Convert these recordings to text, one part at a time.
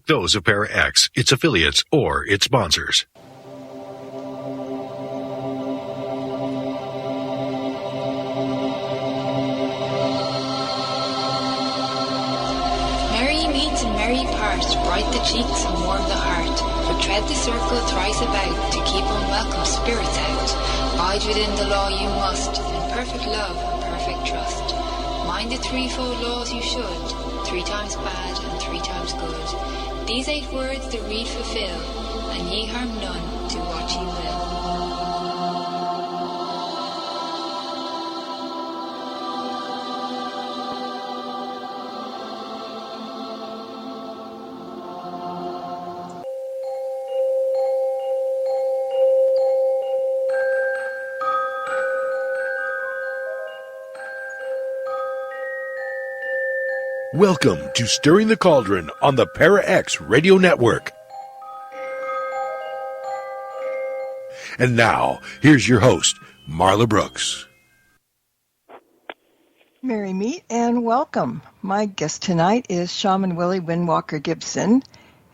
those of ParaX, its affiliates, or its sponsors. Merry meets and merry part, bright the cheeks and warm the heart. For tread the circle thrice about, to keep unwelcome spirits out. Bide within the law you must, in perfect love and perfect trust. Mind the threefold laws you should, 3 times bad and 3 times good. These 8 words the read fulfill, and ye harm none, do what ye will. Welcome to Stirring the Cauldron on the ParaX Radio Network. And now, here's your host, Marla Brooks. Merry meet and welcome. My guest tonight is Shaman Willie Windwalker Gibson.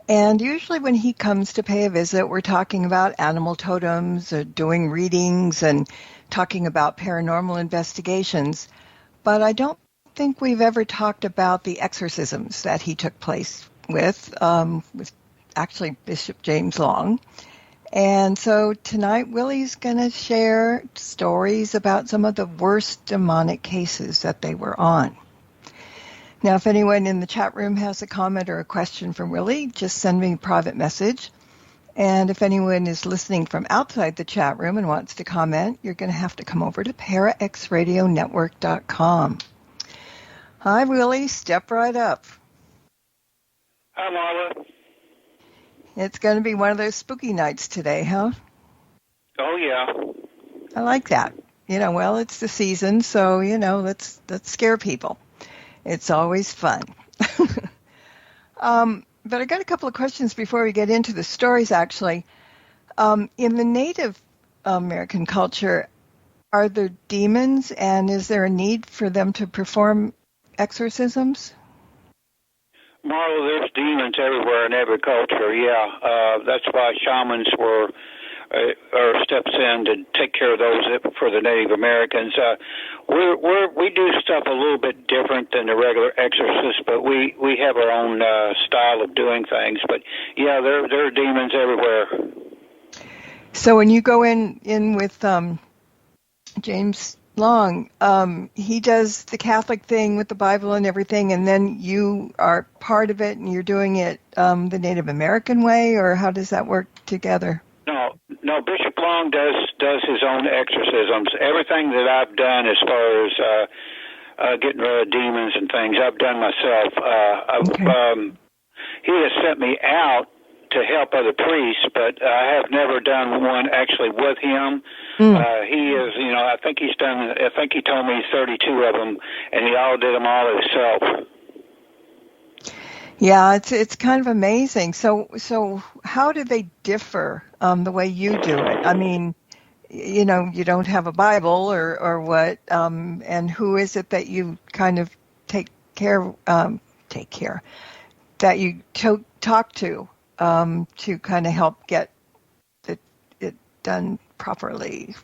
And usually when he comes to pay a visit, we're talking about animal totems, or doing readings, and talking about paranormal investigations. But I don't think we've ever talked about the exorcisms that he took place with actually Bishop James Long. And so tonight Willie's going to share stories about some of the worst demonic cases that they were on. Now, if anyone in the chat room has a comment or a question for Willie, just send me a private message. And if anyone is listening from outside the chat room and wants to comment, you're going to have to come over to paraxradionetwork.com. Hi, Willie. Step right up. Hi, Marla. It's going to be one of those spooky nights today, huh? Oh, yeah. I like that. Well, it's the season, so, let's scare people. It's always fun. But I got a couple of questions before we get into the stories, actually. In the Native American culture, are there demons, and is there a need for them to perform exorcisms? Marla, there's demons everywhere in every culture, yeah. That's why shamans were steps in to take care of those for the Native Americans. We do stuff a little bit different than the regular exorcists, but we have our own style of doing things. But yeah, there are demons everywhere. So when you go in with James Long, he does the Catholic thing with the Bible and everything, and then you are part of it and you're doing it the Native American way, or how does that work together? No, Bishop Long does his own exorcisms. Everything that I've done as far as getting rid of demons and things, I've done myself. Okay. He has sent me out to help other priests, but I have never done one actually with him. He is, I think he told me 32 of them, and he all did them all himself. Yeah, it's kind of amazing. So how do they differ the way you do it? I mean, you don't have a Bible or what, and who is it that you kind of take care, that you talk to kind of help get it done properly?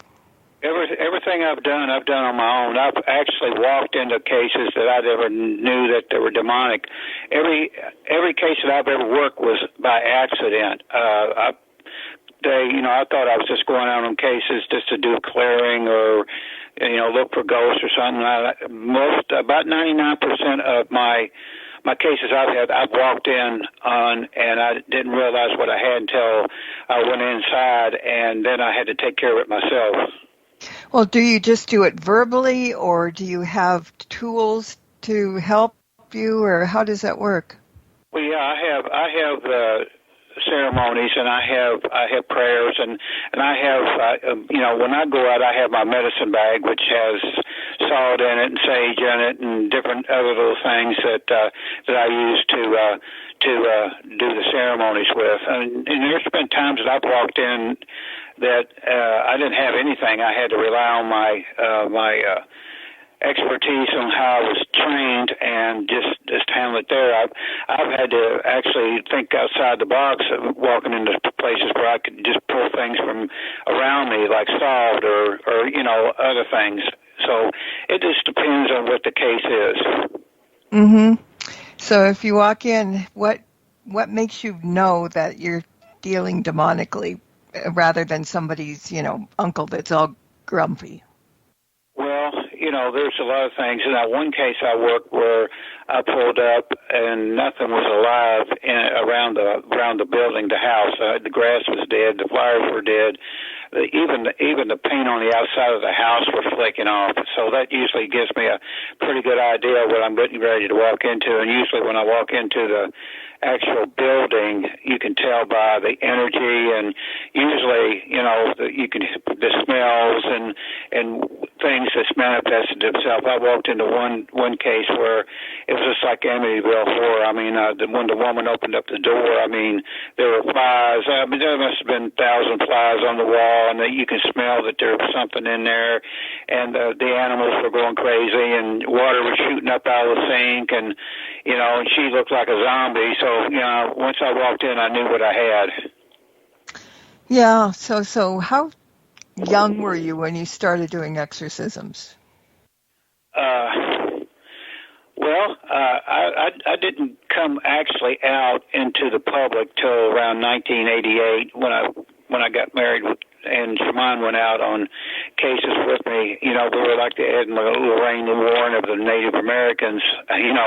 Everything I've done on my own. I've actually walked into cases that I never knew that they were demonic. Every case that I've ever worked was by accident. I thought I was just going out on cases just to do clearing or, look for ghosts or something. About 99% of my cases I've walked in on, and I didn't realize what I had until I went inside, and then I had to take care of it myself. Well, do you just do it verbally, or do you have tools to help you, or how does that work? Well, yeah, I have ceremonies, and I have prayers, and I have when I go out, I have my medicine bag, which has salt in it and sage in it, and different other little things that I use to do the ceremonies with. And there's been times that I've walked in that I didn't have anything. I had to rely on my expertise on how I was trained and just just handle it there. I've had to actually think outside the box, walking into places where I could just pull things from around me, like salt or other things. So it just depends on what the case is. Mm-hmm. So if you walk in, what makes you know that you're dealing demonically rather than somebody's, uncle that's all grumpy? Well, there's a lot of things. In that one case I worked where I pulled up and nothing was alive around the building, the house. The grass was dead, the flowers were dead. Even the paint on the outside of the house was flaking off. So that usually gives me a pretty good idea what I'm getting ready to walk into. And usually when I walk into the actual building, you can tell by the energy, and usually, you can the smells and things that's manifested themselves. I walked into one case where it was just like Amityville Horror. I mean, when the woman opened up the door, I mean, there were flies. I mean, there must have been 1,000 flies on the wall, and you can smell that there was something in there, and the animals were going crazy, and water was shooting up out of the sink, and and she looked like a zombie. So, once I walked in, I knew what I had. Yeah. So how young were you when you started doing exorcisms? I didn't come actually out into the public till around 1988 when I got married and Shaman went out on cases with me. We were like the Ed and Lorraine Warren of the Native Americans, and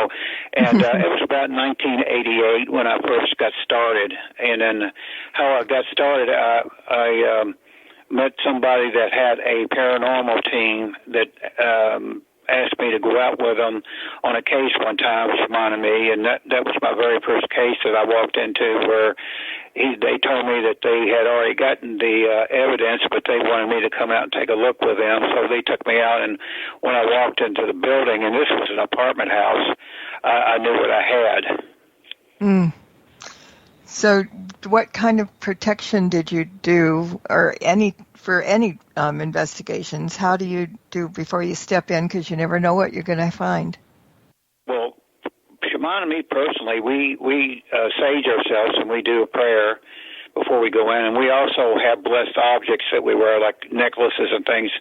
it was about 1988 when I first got started. And then how I got started, I met somebody that had a paranormal team that asked me to go out with them on a case one time, Shaman and me, and that was my very first case that I walked into where they told me that they had already gotten the evidence, but they wanted me to come out and take a look with them. So they took me out, and when I walked into the building, and this was an apartment house, I knew what I had. Mm. So what kind of protection did you do, or for any investigations? How do you do before you step in, because you never know what you're going to find? Well, Shaman and me personally, we sage ourselves and we do a prayer before we go in, and we also have blessed objects that we wear, like necklaces and things,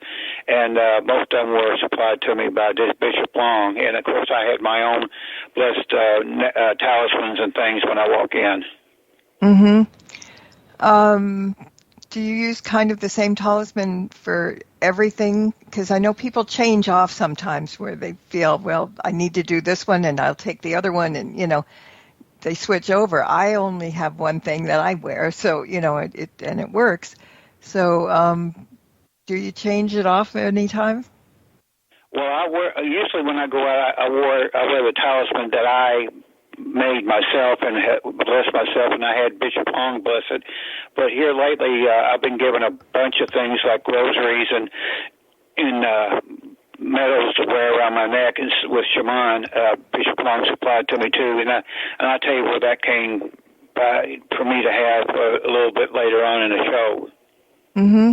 and most of them were supplied to me by Bishop Long, and of course I had my own blessed talismans and things when I walk in. Mm-hmm. Do you use kind of the same talisman for everything? Because I know people change off sometimes where they feel, well, I need to do this one and I'll take the other one, and, they switch over. I only have one thing that I wear, so, it works. So do you change it off any time? Well, usually when I go out, I wear the talisman that I made myself and blessed myself, and I had Bishop Long bless it. But here lately, I've been given a bunch of things like rosaries and medals to wear around my neck, and with Shaman, Bishop Long supplied to me too. And I tell you where that came by for me to have a little bit later on in the show. Mm-hmm.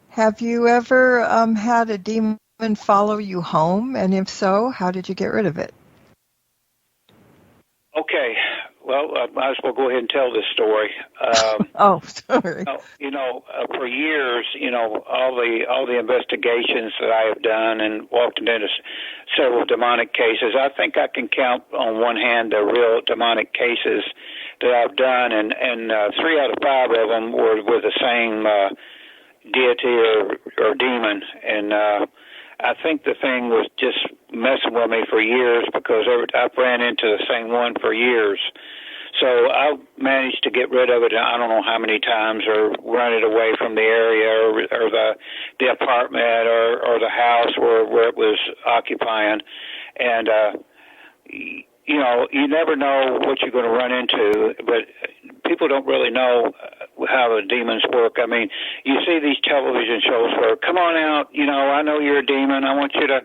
Have you ever had a demon follow you home? And if so, how did you get rid of it? Okay. Well, I might as well go ahead and tell this story. Oh, sorry. For years, all the investigations that I have done and walked into several demonic cases, I think I can count on one hand the real demonic cases that I've done, and 3 out of 5 of them were with the same deity or demon, and I think the thing was just messing with me for years because I've ran into the same one for years. So I managed to get rid of it, I don't know how many times, or run it away from the area or the apartment or the house where it was occupying. And, you never know what you're going to run into, but people don't really know how the demons work. I mean, you see these television shows where, come on out, I know you're a demon. I want you to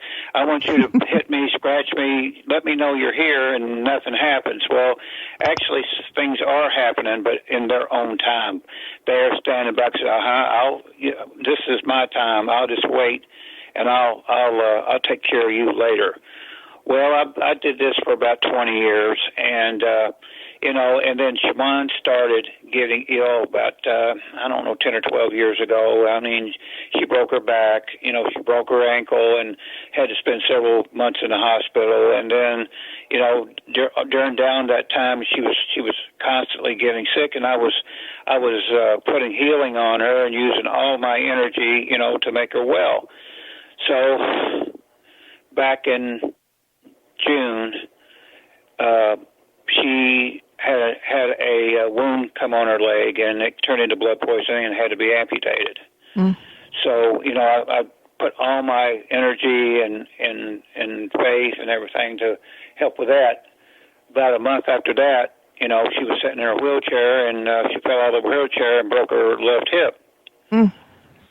hit me, scratch me, let me know you're here, and nothing happens. Well, actually, things are happening, but in their own time. They're standing back and say, this is my time. I'll just wait, and I'll take care of you later. Well, I did this for about 20 years, and and then Shaman started getting ill about, 10 or 12 years ago. I mean, she broke her back, she broke her ankle and had to spend several months in the hospital. And then, during down that time, she was constantly getting sick, and I was putting healing on her and using all my energy, to make her well. So back in June, she had a wound come on her leg, and it turned into blood poisoning and had to be amputated. Mm. So, I put all my energy and faith and everything to help with that. About a month after that, she was sitting in her wheelchair, and she fell out of the wheelchair and broke her left hip. Mm.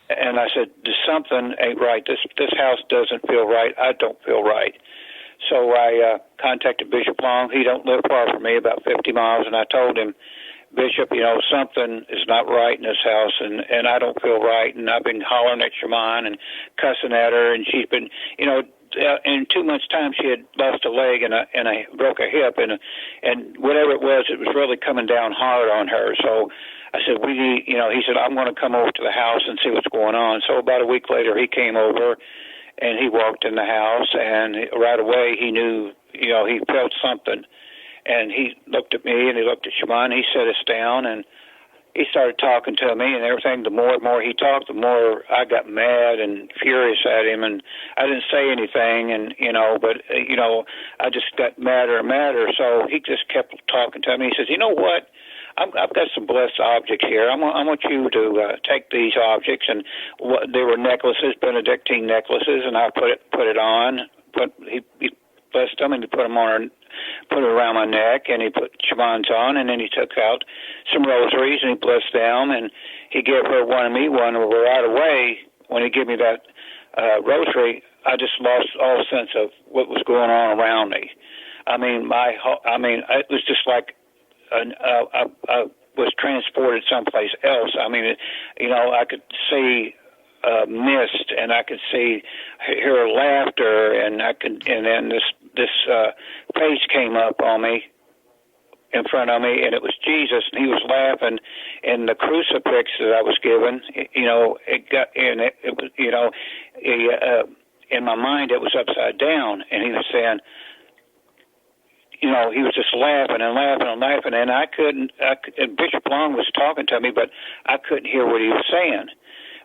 And I said, something ain't right. This house doesn't feel right. I don't feel right. So I contacted Bishop Long. He don't live far from me, about 50 miles, and I told him, Bishop, something is not right in this house, and I don't feel right, and I've been hollering at Shaman and cussing at her, and she's been, in 2 months' time she had lost a leg and I broke a hip, and whatever it was really coming down hard on her. So I said, he said, I'm going to come over to the house and see what's going on. So about a week later, he came over, and he walked in the house, and right away he knew, he felt something. And he looked at me, and he looked at Shaman. He set us down, and he started talking to me and everything. The more and more he talked, the more I got mad and furious at him. And I didn't say anything, but I just got madder and madder. So he just kept talking to me. He says, you know what? I've got some blessed objects here. I want you to take these objects, and they were necklaces, Benedictine necklaces, and I put it on. He blessed them, and he put it around my neck, and he put Shaman's on, and then he took out some rosaries, and he blessed them, and he gave her one and me one. And right away, when he gave me that rosary, I just lost all sense of what was going on around me. It was just like I was transported someplace else. I could see mist, and I could hear her laughter, and then this face came up on me, in front of me, and it was Jesus, and he was laughing, and the crucifix that I was given, it got, and it was, in my mind it was upside down, and he was saying, he was just laughing and laughing and laughing, and and Bishop Long was talking to me, but I couldn't hear what he was saying.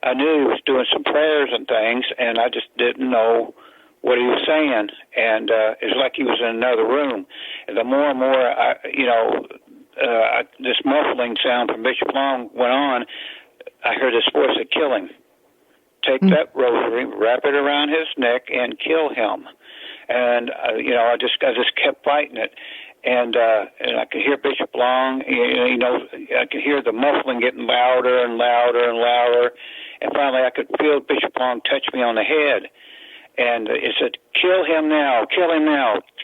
I knew he was doing some prayers and things, and I just didn't know what he was saying, and it was like he was in another room. And the more and more, this muffling sound from Bishop Long went on, I heard this voice say, kill him. Take that rosary, wrap it around his neck, and kill him. And, I just kept fighting it. And I could hear Bishop Long, I could hear the muffling getting louder and louder and louder. And finally I could feel Bishop Long touch me on the head. And it said, kill him now,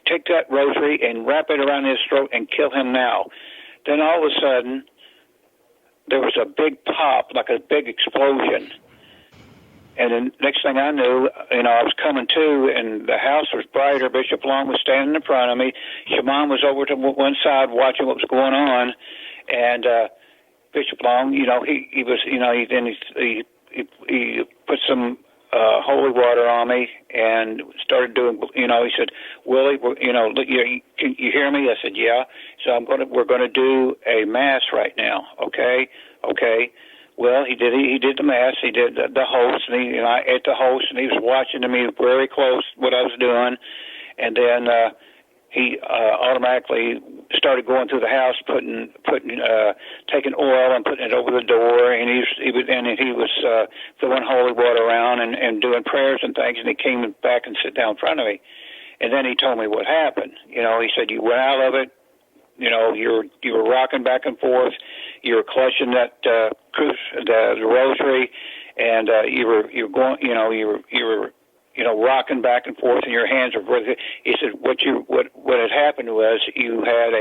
take that rosary and wrap it around his throat and kill him now. Then all of a sudden, there was a big pop, like a big explosion. And the next thing I knew, I was coming to, and the house was brighter. Bishop Long was standing in front of me. Shaman was over to one side watching what was going on. And Bishop Long, he put some holy water on me and started doing, he said, Willie, can you hear me? I said, yeah. So we're going to do a mass right now. Okay. Well, he did the mass. He did the host, and I ate the host, and he was watching me very close what I was doing. And then he automatically started going through the house, taking oil and putting it over the door, and he was throwing holy water around and doing prayers and things. And he came back and sat down in front of me, and then he told me what happened. He said, you went out of it. You were rocking back and forth. You were clutching that the rosary, and you were rocking back and forth, and your hands were. He said, what had happened was you had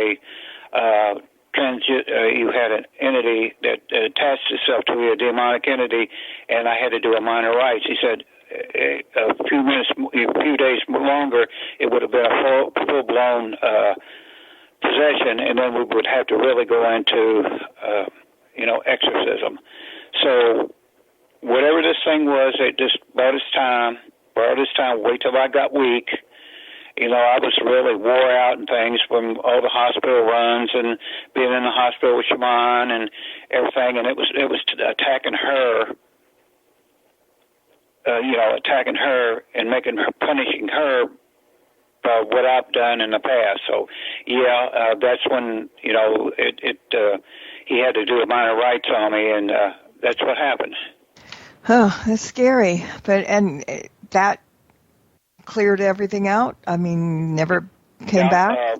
you had an entity that attached itself to you, a demonic entity, and I had to do a minor rites. He said, a few days longer, it would have been a full-blown possession, and then we would have to really go into, exorcism. So whatever this thing was, it just brought its time, wait till I got weak. I was really wore out and things from all the hospital runs and being in the hospital with Shaman and everything, and it was attacking her, attacking her and punishing her for what I've done in the past. So, that's when, he had to do a minor rites on me, and that's what happened. Oh, that's scary. And that cleared everything out? I mean, never came back?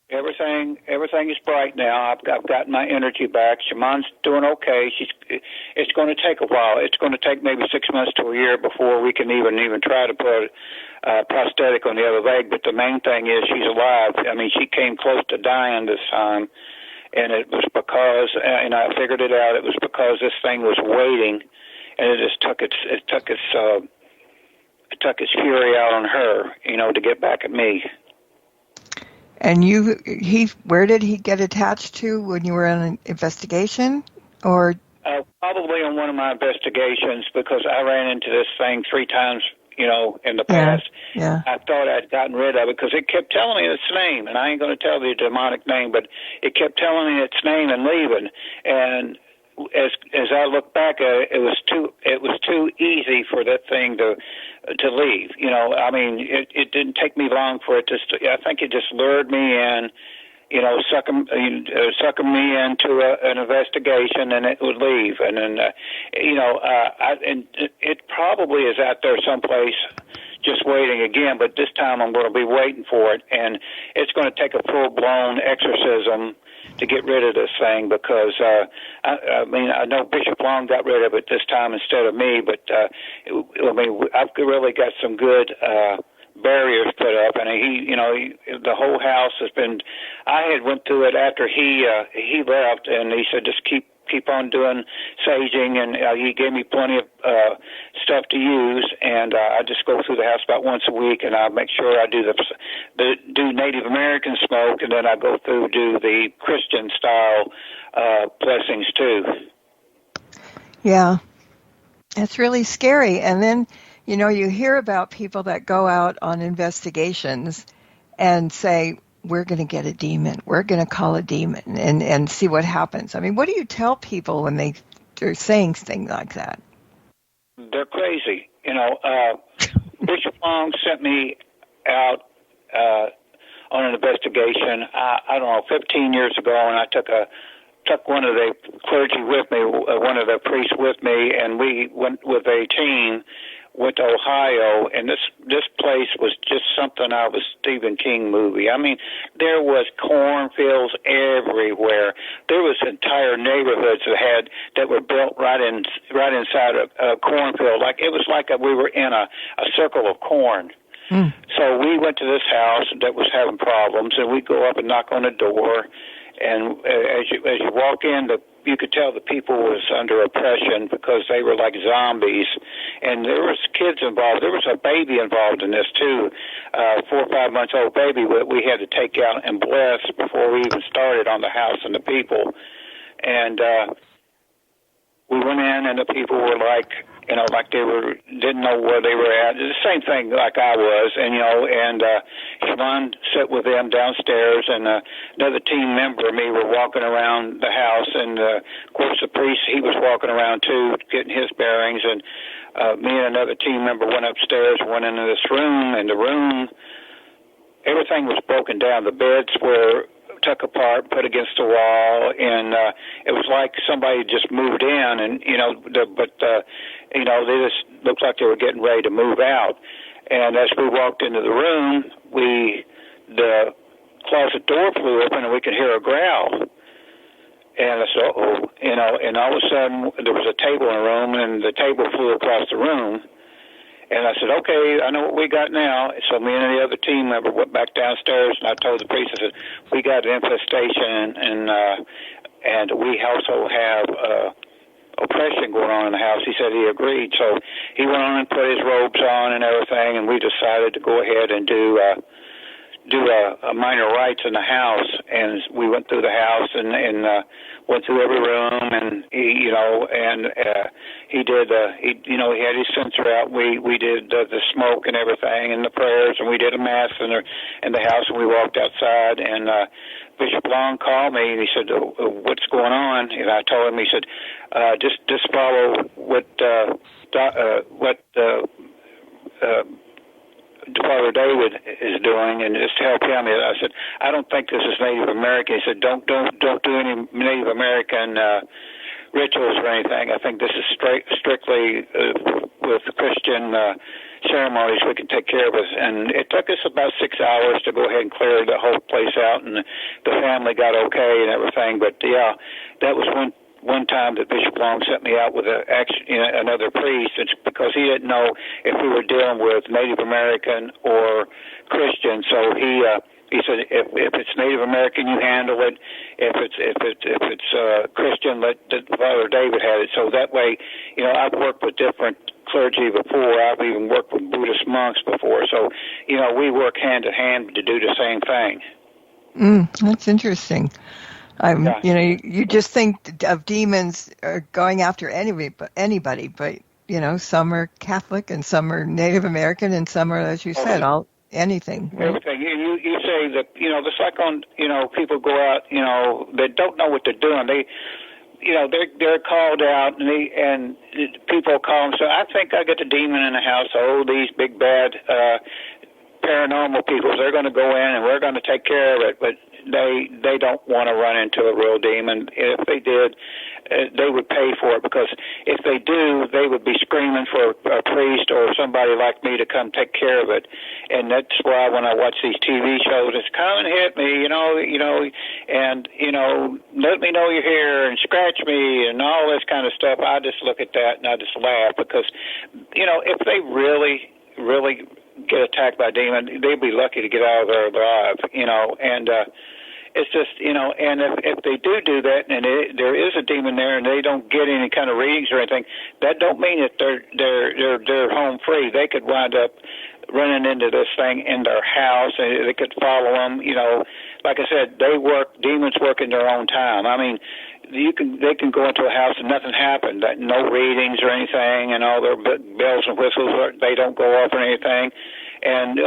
Everything is bright now. I've gotten my energy back. Shaman's doing okay. It's going to take a while. It's going to take maybe 6 months to a year before we can even try to put a prosthetic on the other leg. But the main thing is she's alive. I mean, she came close to dying this time, and it was because, and I figured it out. It was because this thing was waiting, and it just took its fury out on her, to get back at me. And where did he get attached to when you were on an investigation, or? Probably on one of my investigations, because I ran into this thing 3 times, in the past. Yeah. I thought I'd gotten rid of it because it kept telling me its name, and I ain't going to tell the demonic name, but it kept telling me its name and leaving. And as I look back at it, it was too easy for that thing to leave. I mean, it didn't take me long for it I think it just lured me in, sucking me into an investigation, and it would leave. And then, and it probably is out there someplace just waiting again, but this time I'm going to be waiting for it, and it's going to take a full-blown exorcism to get rid of this thing, because I know Bishop Long got rid of it this time instead of me, but I've really got some good barriers put up, and the whole house has been. I had went through it after he left, and he said just keep on doing saging, and he gave me plenty of stuff to use, and I just go through the house about once a week, and I make sure I do do Native American smoke, and then I go through do the Christian style blessings too. Yeah, it's really scary. And then you hear about people that go out on investigations and say, we're going to get a demon. We're going to call a demon and see what happens. I mean, what do you tell people when they're saying things like that? They're crazy. Bishop Long sent me out on an investigation, I don't know, 15 years ago, and I took one of the clergy with me, one of the priests with me, and we went with a team, went to Ohio, and this place was just something out of a Stephen King movie. I mean, there was cornfields everywhere. There was entire neighborhoods that were built right inside a cornfield. It was like we were in a circle of corn. Mm. So we went to this house that was having problems, and we go up and knock on the door, and as you walk in, you could tell the people was under oppression because they were like zombies, and there was kids involved. There was a baby involved in this too, 4 or 5 months old baby that we had to take out and bless before we even started on the house and the people. And we went in, and the people were like didn't know where they were at. The same thing like I was, and Shaman sat with them downstairs, and another team member of me were walking around the house, and of course the priest, he was walking around too, getting his bearings, and me and another team member went upstairs, went into this room, and the room, everything was broken down. The beds were took apart, put against the wall, and it was like somebody just moved in, and they just looked like they were getting ready to move out. And as we walked into the room, the closet door flew open, and we could hear a growl. And I said, "Uh-oh," and all of a sudden there was a table in the room, and the table flew across the room. And I said, okay, I know what we got now. So me and the other team member went back downstairs, and I told the priest, I said, we got an infestation, and we also have oppression going on in the house. He said he agreed. So he went on and put his robes on and everything, and we decided to go ahead and do a minor rites in the house. And we went through the house and went through every room, and he had his censer out. We did the smoke and everything and the prayers, and we did a mass in the house, and we walked outside, and Bishop Long called me, and he said, "What's going on?" And I told him. He said, "Just follow what Father David is doing, and just help him." I said, "I don't think this is Native American." He said, "Don't do any Native American rituals or anything. I think this is strictly with Christian ceremonies. We can take care of us." And it took us about 6 hours to go ahead and clear the whole place out, and the family got okay and everything. But yeah, that was one time that Bishop Long sent me out with another priest. It's because he didn't know if we were dealing with Native American or Christian. So he said, if it's Native American, you handle it. If it's Christian, let Father David have it. So that way, I've worked with different clergy before. I've even worked with Buddhist monks before. So, we work hand in hand to do the same thing. That's interesting. You just think of demons going after anybody, but some are Catholic and some are Native American and some are, as you said, anything. Right? Everything. You say that just like on people go out they don't know what they're doing. They're called out and people call them. So I think I got a demon in the house. Oh, these big bad paranormal people, they're going to go in and we're going to take care of it, but they don't want to run into a real demon. If they did, they would pay for it, because if they do, they would be screaming for a priest or somebody like me to come take care of it. And that's why when I watch these TV shows, it's come and hit me, and let me know you're here and scratch me and all this kind of stuff. I just look at that and I just laugh, because if they really get attacked by a demon, they'd be lucky to get out of there alive, and it's just, and if they do that, and there is a demon there, and they don't get any kind of readings or anything, that don't mean that they're home free. They could wind up running into this thing in their house, and they could follow them. Like I said, demons work in their own time. I mean, they can go into a house and nothing happened, no readings or anything, and all their bells and whistles, they don't go off or anything. And,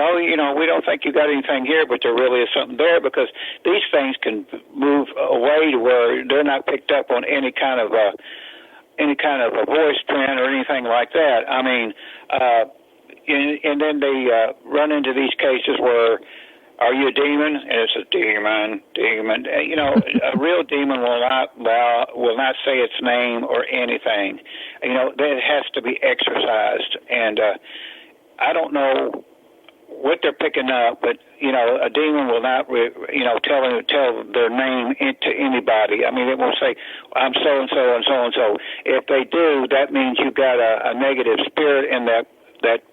we don't think you got anything here, but there really is something there, because these things can move away to where they're not picked up on any kind of a voice print or anything like that. I mean, and then they run into these cases where, are you a demon? And it's a demon. A real demon will not say its name or anything. It has to be exorcised. And I don't know what they're picking up, but a demon will not tell their name to anybody. I mean, it won't say, "I'm so and so and so and so." If they do, that means you've got a negative spirit in that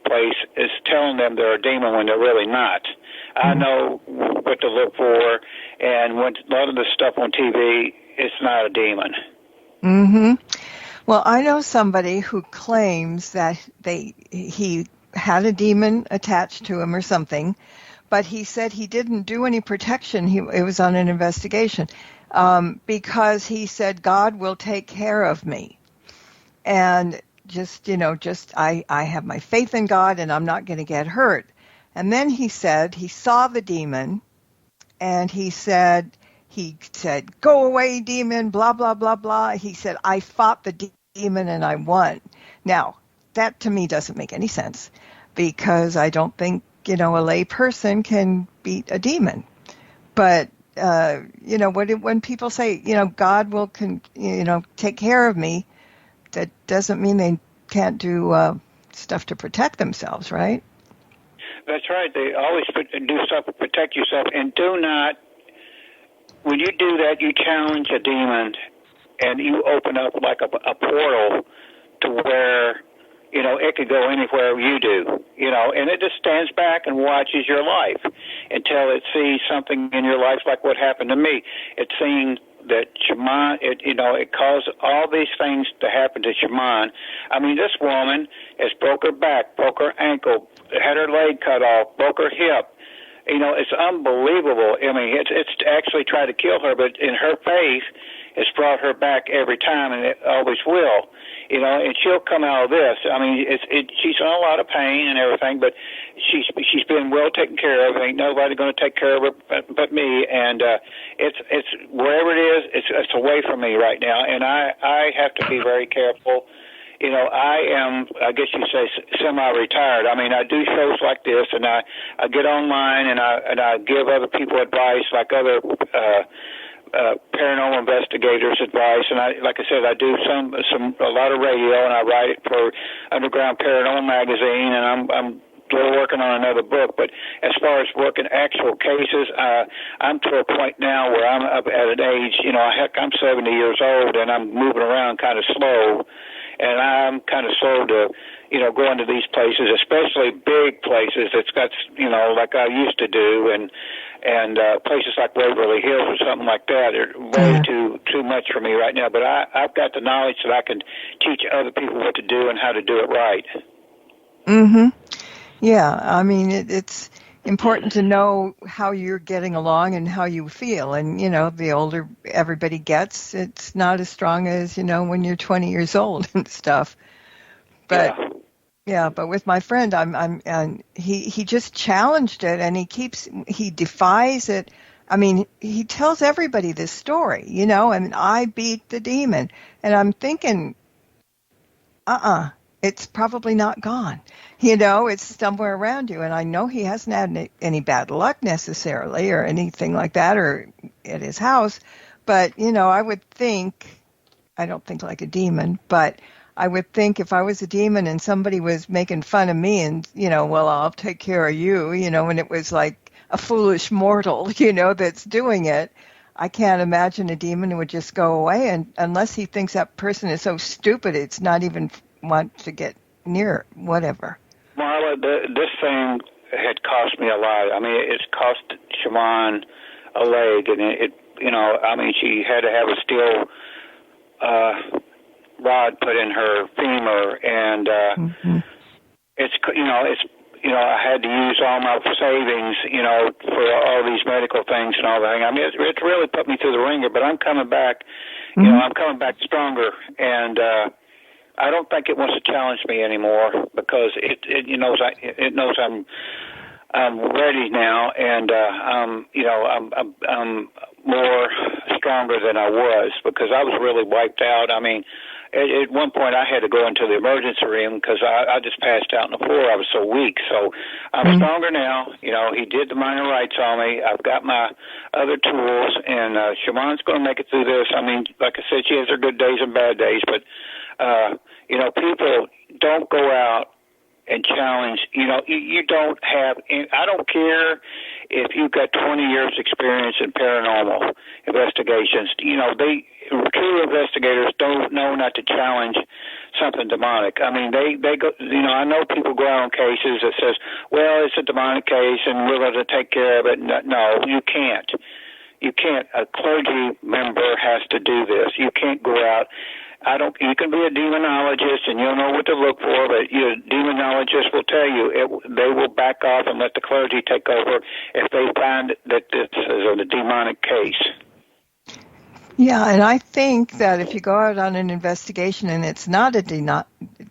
place is telling them they're a demon when they're really not. I know what to look for, and when a lot of the stuff on TV, it's not a demon. Mm-hmm. Well, I know somebody who claims that he had a demon attached to him or something, but he said he didn't do any protection. It was on an investigation because he said, God will take care of me. And I have my faith in God and I'm not going to get hurt. And then he said he saw the demon and he said, go away, demon, blah, blah, blah, blah. He said, I fought the demon and I won. Now, that to me doesn't make any sense because I don't think, a lay person can beat a demon. But, when people say, God will, take care of me, that doesn't mean they can't do stuff to protect themselves, right? That's right. They always do stuff to protect yourself. And do not, when you do that, you challenge a demon and you open up like a portal to where, it could go anywhere you do, and it just stands back and watches your life until it sees something in your life like what happened to me. It's seen that Shaman, it caused all these things to happen to Shaman. I mean, this woman has broke her back, broke her ankle, had her leg cut off, broke her hip. It's unbelievable. I mean, it's actually tried to kill her, but in her faith, it's brought her back every time, and it always will. And she'll come out of this. I mean, she's in a lot of pain and everything, but she's been well taken care of. Ain't nobody going to take care of her but me. And it's wherever it is, it's away from me right now, and I have to be very careful. I am, I guess you say, semi-retired. I mean, I do shows like this, and I get online and I give other people advice, like other paranormal investigators advice, and like I said, I do a lot of radio, and I write it for Underground Paranormal magazine, and I'm still working on another book. But as far as working actual cases, I'm to a point now where I'm up at an age, I'm 70 years old, and I'm moving around kind of slow, and I'm kind of slow to go into these places, especially big places. It's got, like I used to do, and places like Waverly Hills or something like that are way too much for me right now. But I've got the knowledge that I can teach other people what to do and how to do it right. Mm-hmm. Yeah, I mean, it's important to know how you're getting along and how you feel. And, the older everybody gets, it's not as strong as, when you're 20 years old and stuff. But yeah, but with my friend, and he just challenged it, and he defies it. I mean, he tells everybody this story, and I beat the demon, and I'm thinking, it's probably not gone. It's somewhere around you, and I know he hasn't had any bad luck necessarily or anything like that, or at his house, but I would think, I don't think like a demon, but I would think if I was a demon and somebody was making fun of me and, well, I'll take care of you, and it was like a foolish mortal, that's doing it, I can't imagine a demon would just go away, and unless he thinks that person is so stupid it's not even want to get near whatever. Marla, this thing had cost me a lot. I mean, it's cost Shaman a leg, and she had to have a steel rod put in her femur, and I had to use all my savings, for all these medical things and all that. I mean, it's really put me through the ringer, but I'm coming back. I'm coming back stronger, and I don't think it wants to challenge me anymore because it knows I'm ready now, and I'm more stronger than I was because I was really wiped out. I mean, at one point I had to go into the emergency room because I just passed out on the floor. I was so weak. So I'm stronger now. He did the minor rites on me. I've got my other tools, and Shaman's going to make it through this. I mean, like I said, she has her good days and bad days, but people don't go out and challenge. You don't have, I don't care if you've got 20 years experience in paranormal investigations. True investigators don't know not to challenge something demonic. I mean, they go, I know people go out on cases that says, well, it's a demonic case and we're going to take care of it. No, you can't. You can't. A clergy member has to do this. You can't go out. You can be a demonologist and you'll know what to look for, but demonologists will tell you they will back off and let the clergy take over if they find that this is a demonic case. Yeah, and I think that if you go out on an investigation and it's not a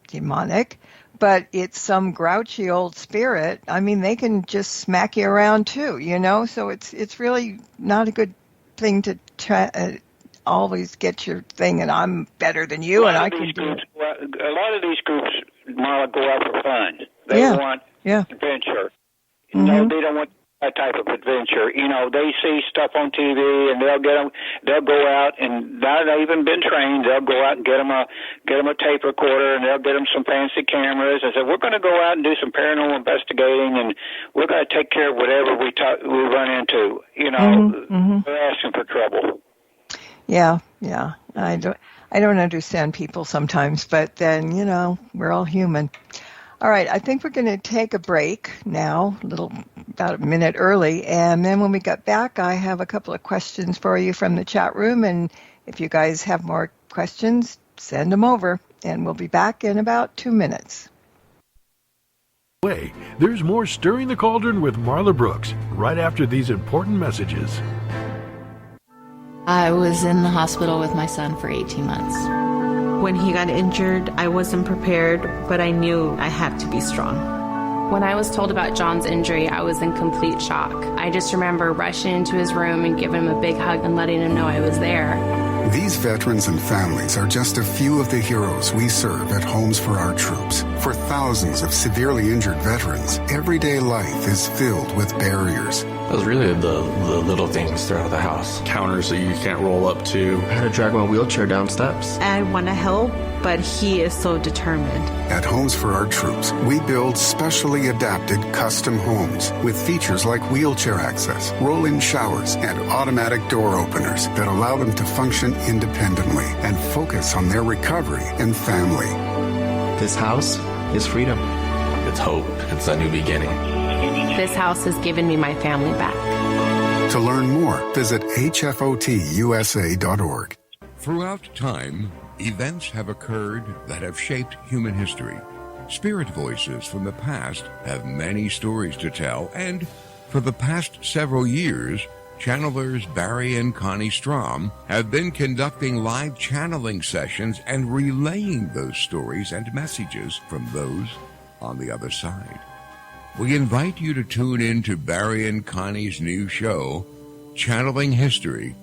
demonic, but it's some grouchy old spirit, I mean, they can just smack you around too, so it's really not a good thing to try. Always get your thing, and I'm better than you, and I can do it. A lot of these groups, Marla, go out for fun. They want adventure. No, they don't want that type of adventure. They see stuff on TV, and they'll go out, and not even been trained. They'll go out and get them a tape recorder, and they'll get them some fancy cameras, and say, we're going to go out and do some paranormal investigating, and we're going to take care of whatever we run into. They're asking for trouble. Yeah. I don't understand people sometimes, but then, we're all human. All right, I think we're going to take a break now, a little about a minute early. And then when we got back, I have a couple of questions for you from the chat room. And if you guys have more questions, send them over. And we'll be back in about 2 minutes. There's more Stirring the Cauldron with Marla Brooks right after these important messages. I was in the hospital with my son for 18 months. When he got injured, I wasn't prepared, but I knew I had to be strong. When I was told about John's injury, I was in complete shock. I just remember rushing into his room and giving him a big hug and letting him know I was there. These veterans and families are just a few of the heroes we serve at Homes for Our Troops. For thousands of severely injured veterans, everyday life is filled with barriers. It was really the little things throughout the house. Counters that you can't roll up to. I had to drag my wheelchair down steps. I want to help, but he is so determined. At Homes for Our Troops, we build specially adapted custom homes with features like wheelchair access, roll-in showers, and automatic door openers that allow them to function independently and focus on their recovery and family. This house is freedom. It's hope. It's a new beginning. This house has given me my family back. To learn more, visit hfotusa.org. Throughout time, events have occurred that have shaped human history. Spirit voices from the past have many stories to tell, and for the past several years, channelers Barry and Connie Strom have been conducting live channeling sessions and relaying those stories and messages from those on the other side. We invite you to tune in to Barry and Connie's new show, Channeling History,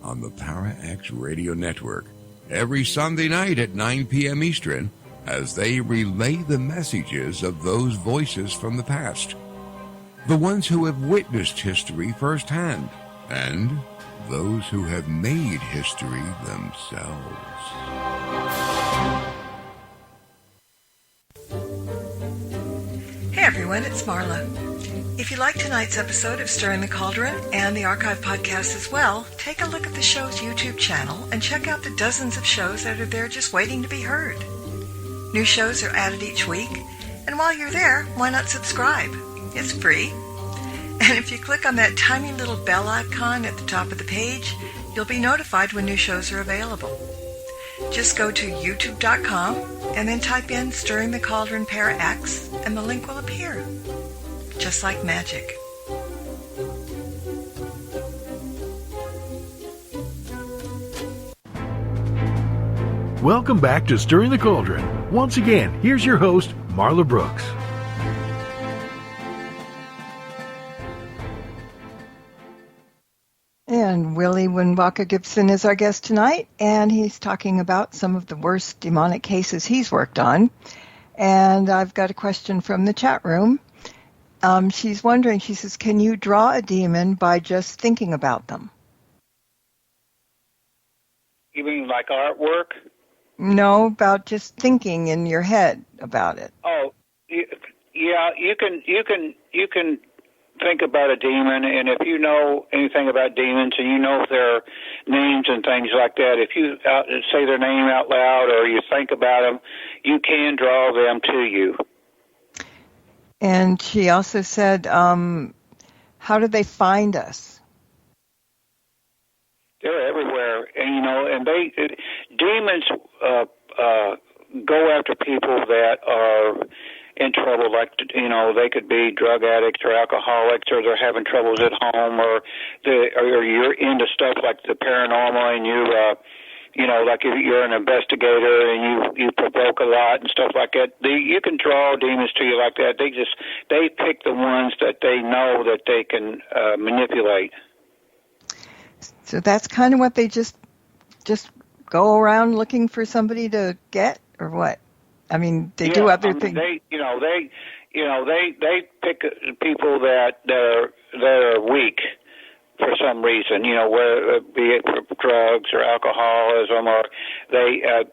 on the ParaX Radio Network, every Sunday night at 9 p.m. Eastern, as they relay the messages of those voices from the past, the ones who have witnessed history firsthand, and those who have made history themselves. Hey everyone, it's Marla. If you like tonight's episode of Stirring the Cauldron and the archive podcast as well, take a look at the show's YouTube channel and check out the dozens of shows that are there just waiting to be heard. New shows are added each week, and while you're there, why not subscribe? It's free. And if you click on that tiny little bell icon at the top of the page, you'll be notified when new shows are available. Just go to youtube.com and then type in Stirring the Cauldron ParaX and the link will appear. Just like magic. Welcome back to Stirring the Cauldron. Once again, here's your host, Marla Brooks. And Willie Windwalker Gibson is our guest tonight, and he's talking about some of the worst demonic cases he's worked on. And I've got a question from the chat room. She's wondering, she says, can you draw a demon by just thinking about them? You mean like artwork? No, about just thinking in your head about it. Oh, yeah, you can think about a demon, and if you know anything about demons and you know their names and things like that, if you say their name out loud or you think about them, you can draw them to you. And she also said, how do they find us? They're everywhere, and demons go after people that are in trouble, like they could be drug addicts or alcoholics, or they're having troubles at home, or you're into stuff like the paranormal, and like if you're an investigator and you provoke a lot and stuff like that. You can draw demons to you like that. They pick the ones that they know that they can manipulate. So that's kind of what they just go around looking for somebody to get, or what? I mean, they do other things. They pick people that are weak for some reason. Where be it for drugs or alcoholism, or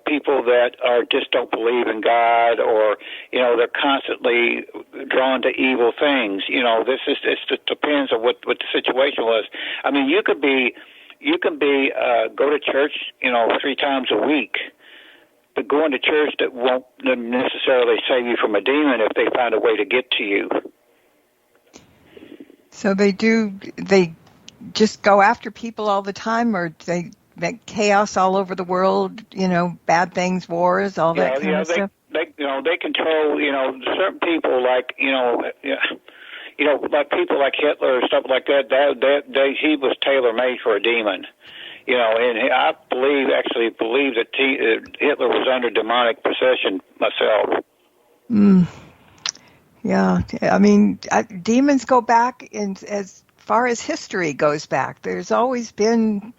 people that just don't believe in God, or they're constantly drawn to evil things. It depends on what the situation was. I mean, you can go to church 3 times a week, but going to church that won't necessarily save you from a demon if they find a way to get to you. So they just go after people all the time, or they make chaos all over the world, bad things, wars, all that kind of stuff? They control, certain people like, like people like Hitler or stuff like that. He was tailor-made for a demon, and I believe that Hitler was under demonic possession myself. Yeah, I mean, demons go back as far as history goes back. There's always been,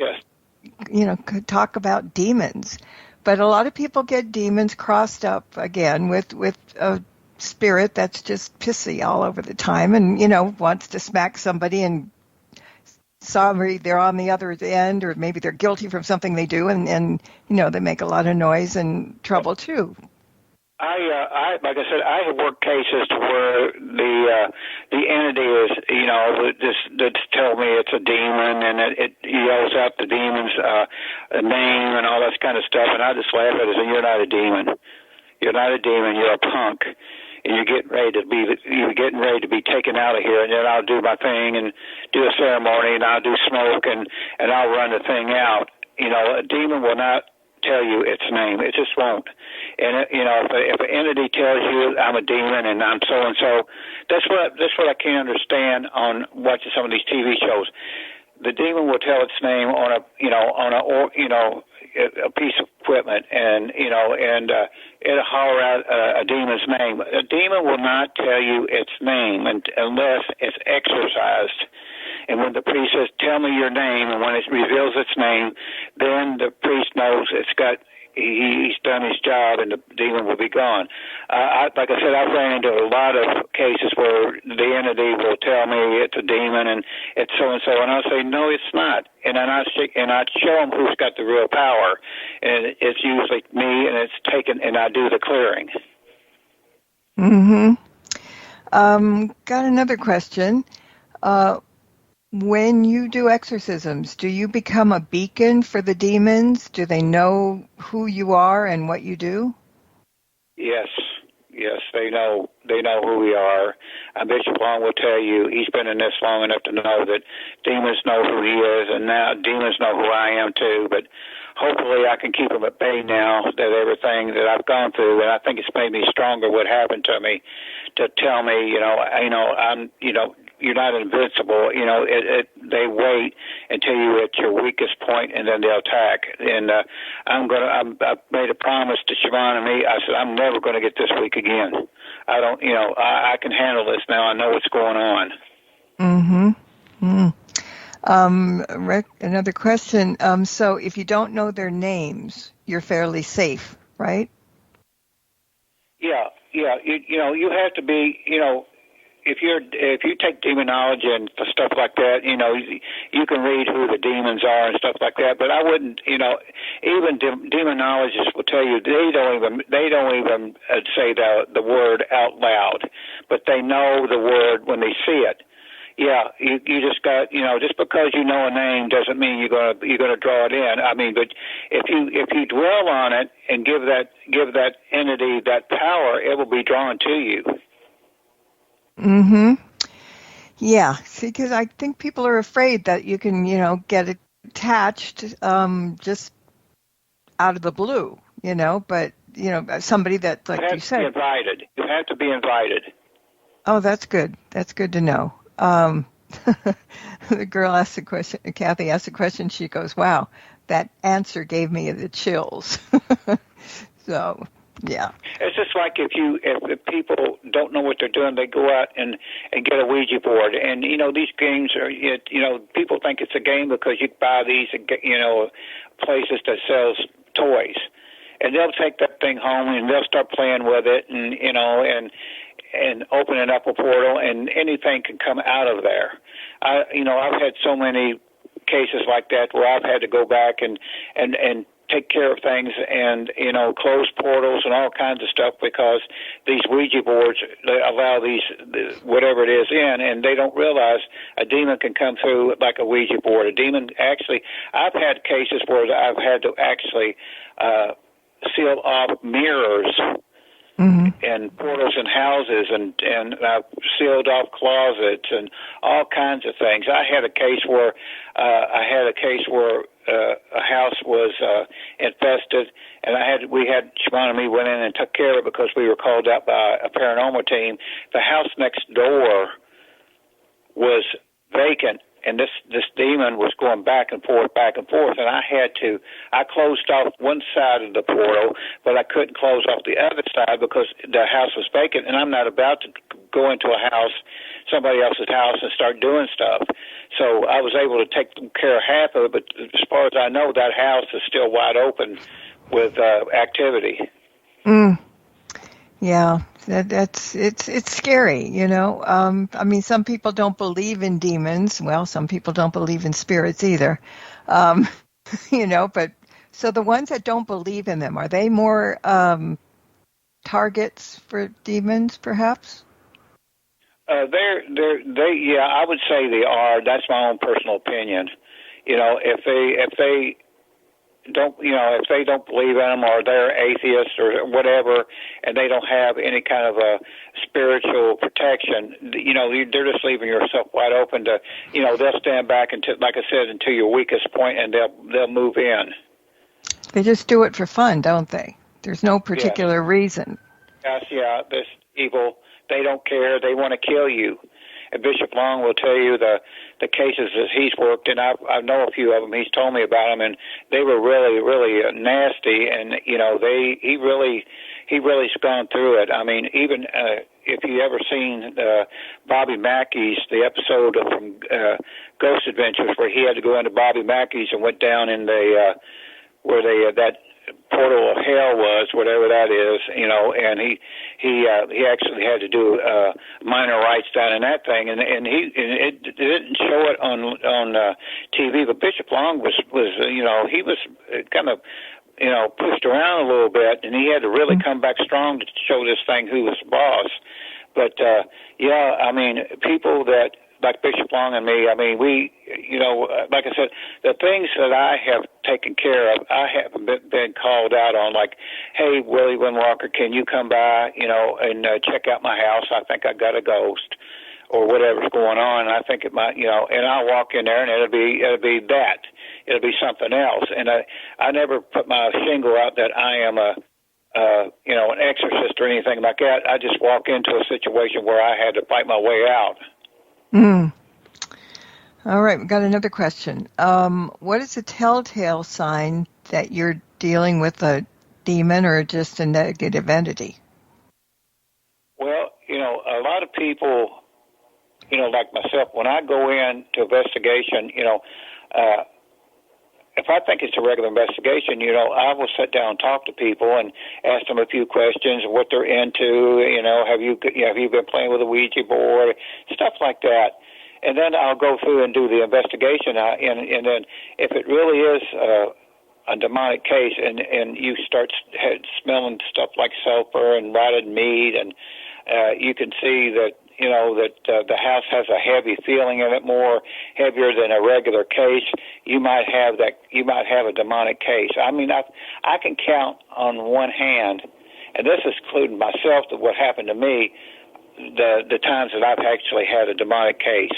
talk about demons. But a lot of people get demons crossed up again with a spirit that's just pissy all over the time and, wants to smack somebody, and sorry, they're on the other end, or maybe they're guilty from something they do, and they make a lot of noise and trouble too. Like I said, I have worked cases to where the entity is, just tell me it's a demon, and it yells out the demon's name and all that kind of stuff, and I just laugh at it and say, "You're not a demon. You're not a demon. You're a punk, and you're getting ready to be taken out of here." And then I'll do my thing and do a ceremony, and I'll do smoke, and I'll run the thing out. A demon will not tell you its name. It just won't. And if an entity tells you I'm a demon and I'm so and so, that's what I can't understand on watching some of these TV shows. The demon will tell its name on a piece of equipment, and it'll holler out a demon's name. A demon will not tell you its name unless it's exorcised. And when the priest says, "Tell me your name," and when it reveals its name, then the priest knows he's done his job, and the demon will be gone. Like I said, I've ran into a lot of cases where the entity will tell me it's a demon and it's so and so, and I'll say, "No, it's not." And then I show them who's got the real power, and it's usually me, and it's taken, and I do the clearing. Got another question. When you do exorcisms, do you become a beacon for the demons? Do they know who you are and what you do? Yes, they know who we are. Bishop Long will tell you he's been in this long enough to know that demons know who he is, and now demons know who I am too. But hopefully I can keep them at bay now that everything that I've gone through, and I think it's made me stronger what happened to me, to tell me, I'm, you're not invincible. They wait until you're at your weakest point, and then they'll attack. And I've made a promise to Shaman and me. I said, I'm never going to get this weak again. I can handle this now. I know what's going on. Another question. So if you don't know their names, you're fairly safe, right? Yeah. You have to be, if you take demonology and stuff like that, you can read who the demons are and stuff like that. But I wouldn't, even demonologists will tell you they don't even say the word out loud, but they know the word when they see it. Yeah, you just got, just because you know a name doesn't mean you're gonna draw it in. I mean, but if you dwell on it and give that entity that power, it will be drawn to you. Yeah, see, because I think people are afraid that you can, get attached just out of the blue, but, somebody that, like you said. You have to be invited. Oh, that's good. That's good to know. The girl asked the question, Kathy asked the question, she goes, "Wow, that answer gave me the chills." So, yeah. It's just like if people don't know what they're doing, they go out and get a Ouija board. And, these games are, people think it's a game because you buy these, places that sells toys. And they'll take that thing home and they'll start playing with it and opening up a portal, and anything can come out of there. I've had so many cases like that where I've had to go back and take care of things and, close portals and all kinds of stuff because these Ouija boards, they allow whatever it is in, and they don't realize a demon can come through like a Ouija board. A demon I've had cases where I've had to actually seal off mirrors. and portals in houses, and sealed off closets and all kinds of things. I had a case where a house was infested, and we had Shaman and me went in and took care of it because we were called out by a paranormal team. The house next door was vacant, and this demon was going back and forth, and I closed off one side of the portal, but I couldn't close off the other side because the house was vacant, and I'm not about to go into somebody else's house and start doing stuff. So I was able to take care of half of it, but as far as I know, that house is still wide open with activity. Yeah, it's scary, you know. I mean, some people don't believe in demons. Well, some people don't believe in spirits either. You know, but so the ones that don't believe in them, are they more targets for demons, perhaps? Yeah, I would say they are. That's my own personal opinion. You know, if they don't believe in them, or they're atheists or whatever, and they don't have any kind of a spiritual protection, you know, they're just leaving yourself wide open to, you know, they'll stand back until, like I said, until your weakest point, and they'll move in. They just do it for fun, don't they? There's no particular reason. Yes, yeah, this evil. They don't care. They want to kill you. And Bishop Long will tell you the cases that he's worked, and I know a few of them. He's told me about them, and they were really, really nasty. And you know, he really's gone through it. I mean, even if you ever seen Bobby Mackey's the episode from Ghost Adventures, where he had to go into Bobby Mackey's and went down in the that portal of hell was, whatever that is, you know, and he actually had to do minor rites down in that thing, and it didn't show it on TV, but Bishop Long was you know, he was kind of, you know, pushed around a little bit, and he had to really come back strong to show this thing who was the boss. But yeah, I mean, people that like Bishop Long and me, I mean, we, you know, like I said, the things that I have taken care of, I haven't been called out on, like, hey, Willie Windwalker, can you come by, you know, and check out my house? I think I got a ghost, or whatever's going on. I think it might, you know, and I'll walk in there, and it'll be that. It'll be something else. And I never put my shingle out that I am you know, an exorcist or anything like that. I just walk into a situation where I had to fight my way out. All right, we've got another question. What is a telltale sign that you're dealing with a demon or just a negative entity? Well, you know, a lot of people, you know, like myself, when I go into investigation, you know, if I think it's a regular investigation, you know, I will sit down and talk to people and ask them a few questions, what they're into, you know, have you been playing with a Ouija board, stuff like that. And then I'll go through and do the investigation, and then if it really is a demonic case, and you start smelling stuff like sulfur and rotted meat, and you can see that, you know, that the house has a heavy feeling in it, more heavier than a regular case, you might have a demonic case. I mean, I can count on one hand, and this is including myself, that what happened to me, the times that I've actually had a demonic case.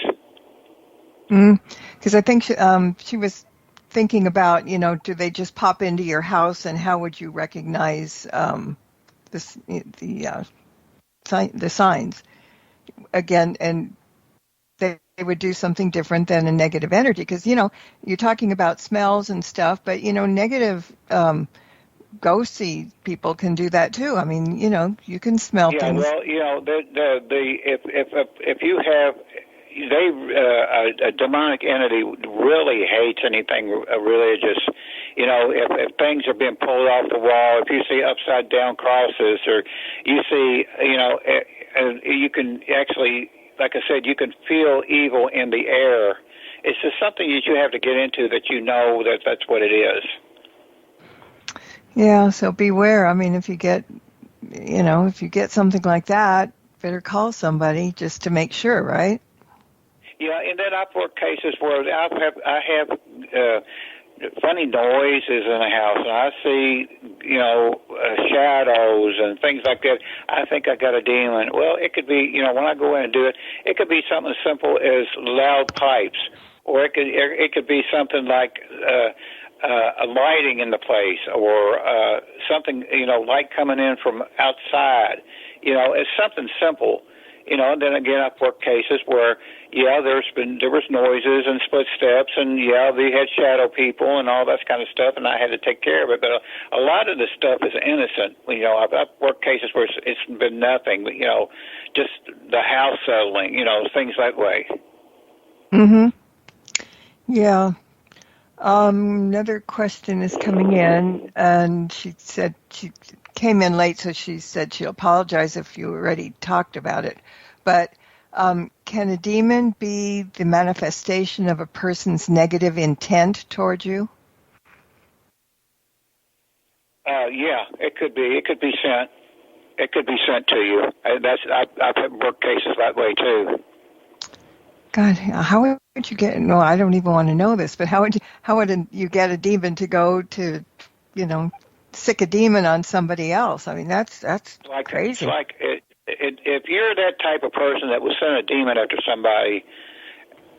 Because I think she was thinking about, you know, do they just pop into your house, and how would you recognize the signs? Again, and they would do something different than a negative energy, because, you know, you're talking about smells and stuff, but, you know, negative ghosty people can do that too. I mean, you know, you can smell things. Yeah, well, you know, if you have a demonic entity really hates anything religious. You know, if things are being pulled off the wall, if you see upside down crosses, or you see, you know, you can actually, like I said, you can feel evil in the air. It's just something that you have to get into, that you know that that's what it is. Yeah, so beware. I mean, if you get something like that, better call somebody just to make sure, right? Yeah, and then I've worked cases where I have funny noises in the house, and I see, you know, shadows and things like that. I think I got a demon. Well, it could be, when I go in and do it, it could be something as simple as loud pipes, or it could be something like a lighting in the place, or something, light coming in from outside. It's something simple. And then again, I've worked cases where, there was noises and footsteps, and they had shadow people and all that kind of stuff, and I had to take care of it. But a lot of the stuff is innocent. I've worked cases where it's been nothing, but just the house settling, things that way. Mm-hmm. Yeah. Another question is coming in, and she said she came in late, so she said she'll apologize if you already talked about it. But can a demon be the manifestation of a person's negative intent toward you? Yeah, it could be. It could be sent. It could be sent to you. I've worked cases that way too. God, how would you get? No, I don't even want to know this. But how would you get a demon to go to, sick a demon on somebody else? I mean, that's crazy. It's like if you're that type of person that will send a demon after somebody,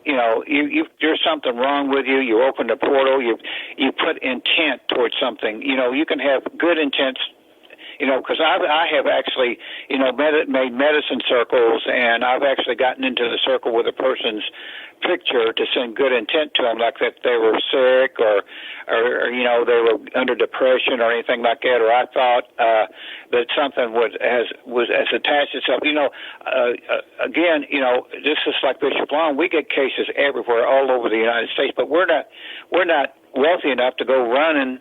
there's something wrong with you. You open the portal. You put intent towards something. You can have good intents. Because I have actually, made medicine circles, and I've actually gotten into the circle with a person's picture to send good intent to them, like that they were sick or they were under depression or anything like that, or I thought that something was attached itself. Again, this is like Bishop Long. We get cases everywhere, all over the United States, but we're not wealthy enough to go running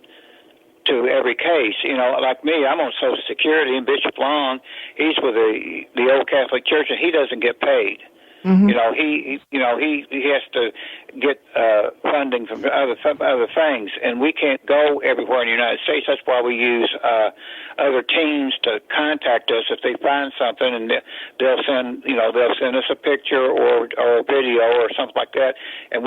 to every case. Like me, I'm on Social Security, and Bishop Long, he's with the old Catholic Church, and he doesn't get paid. Mm-hmm. He has to get funding from other things, and we can't go everywhere in the United States. That's why we use other teams to contact us if they find something, and they'll send us a picture or a video or something like that, and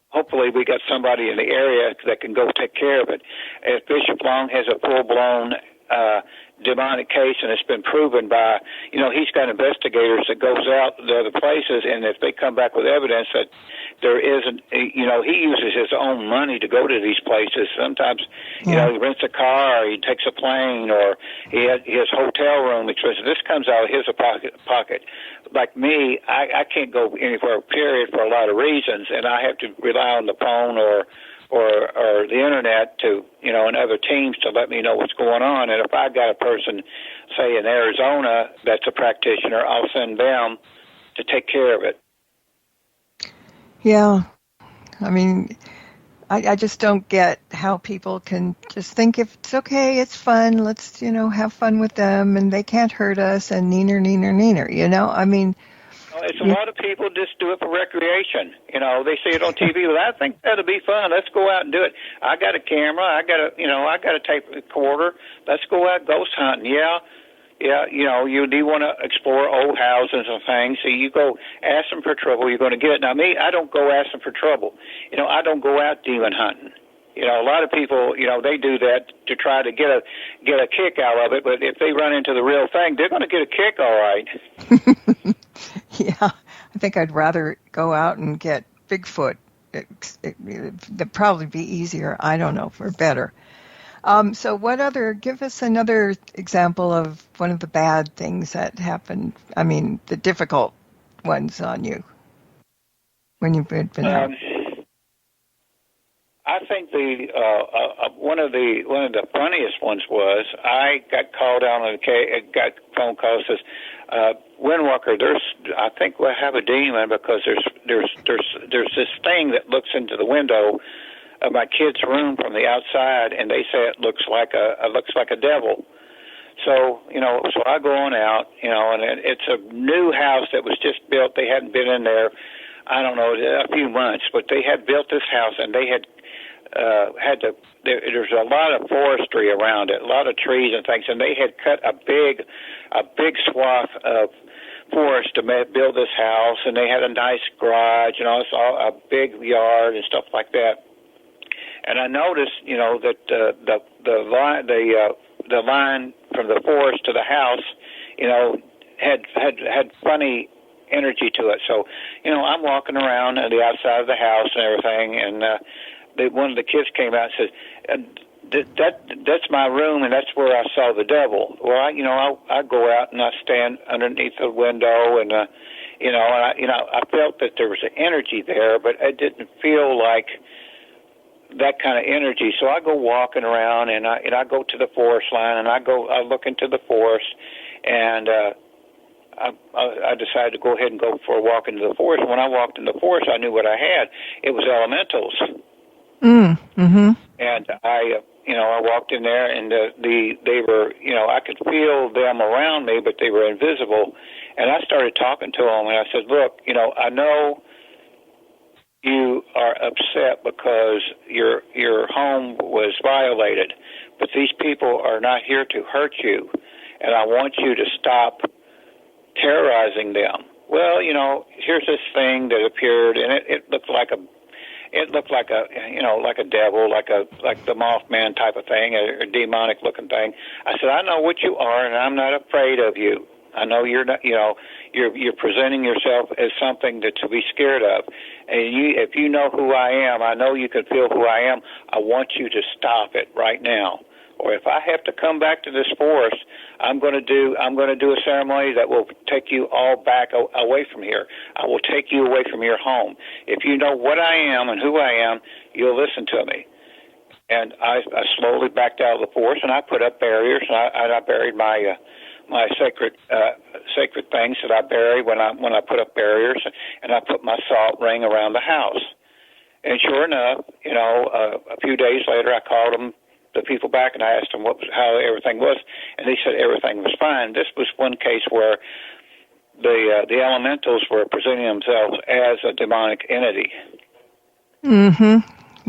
hopefully we got somebody in the area that can go take care of it. If Bishop Long has a full-blown demonic case, and it's been proven by, he's got investigators that goes out to other places, and if they come back with evidence that there isn't, he uses his own money to go to these places. Sometimes, he rents a car, or he takes a plane, or he has hotel room expenses. This comes out of his pocket. Like me, I can't go anywhere, period, for a lot of reasons, and I have to rely on the phone or the internet to, and other teams to let me know what's going on. And if I've got a person, say in Arizona, that's a practitioner, I'll send them to take care of it. Yeah. I mean, I just don't get how people can just think if it's okay, it's fun, let's, have fun with them, and they can't hurt us, and neener. I mean, it's a lot of people just do it for recreation. They see it on TV. Well, I think that'll be fun. Let's go out and do it. I got a camera. I got a tape recorder. Let's go out ghost hunting. Yeah. You do want to explore old houses and things. So you go ask them for trouble. You're going to get it. Now, me, I don't go ask them for trouble. I don't go out demon hunting. A lot of people, they do that to try to get a kick out of it. But if they run into the real thing, they're going to get a kick, all right. Yeah, I think I'd rather go out and get Bigfoot. It'd probably be easier. I don't know, or better. So give us another example of one of the bad things that happened. I mean, the difficult ones on you when you've been out. I think one of the funniest ones was I got called out on got phone calls that says, Windwalker, I think we'll have a demon because there's this thing that looks into the window of my kid's room from the outside, and they say it looks like a devil. So so I go on out, and it's a new house that was just built. They hadn't been in there, I don't know, a few months, but they had built this house, and they had there's a lot of forestry around it, a lot of trees and things, and they had cut a big swath of forest to build this house, and they had a nice garage, it's all a big yard and stuff like that. And I noticed, that the line from the forest to the house, had funny energy to it. So, I'm walking around on the outside of the house and everything, and one of the kids came out and said, that's my room, and that's where I saw the devil. Well, I go out and I stand underneath the window, and I felt that there was an energy there, but it didn't feel like that kind of energy. So I go walking around, and I go to the forest line, and I look into the forest, and I decided to go ahead and go for a walk into the forest. When I walked in the forest, I knew what I had. It was elementals. Mm-hmm. And I walked in there, and they were, I could feel them around me, but they were invisible. And I started talking to them, and I said, look, I know you are upset because your home was violated, but these people are not here to hurt you, and I want you to stop terrorizing them. Well, here's this thing that appeared, and it looked like a like a devil, like the Mothman type of thing, a demonic looking thing. I said, I know what you are, and I'm not afraid of you. I know you're not, you're presenting yourself as something to be scared of. And if you know who I am, I know you can feel who I am. I want you to stop it right now. Or if I have to come back to this forest, I'm going to do a ceremony that will take you all back away from here. I will take you away from your home. If you know what I am and who I am, you'll listen to me. And I slowly backed out of the forest, and I put up barriers, and I buried my sacred things that I bury when I put up barriers, and I put my salt ring around the house. And sure enough, a few days later, I called the people back, and I asked them how everything was, and they said everything was fine. This was one case where the elementals were presenting themselves as a demonic entity. Mm-hmm.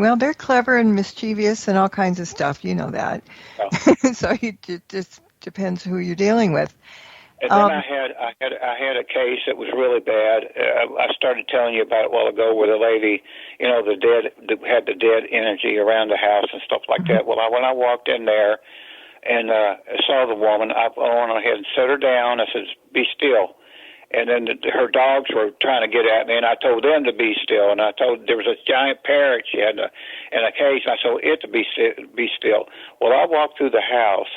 Well, they're clever and mischievous and all kinds of stuff. You know that. Oh. So it just depends who you're dealing with. And then I had a case that was really bad. I started telling you about it a while ago, where the lady, had the dead energy around the house and stuff like that. Well, when I walked in there and saw the woman, I went ahead and set her down. I said, "Be still." And then her dogs were trying to get at me, and I told them to be still. And I told there was a giant parrot she had in a cage, and I told it to be still. Well, I walked through the house,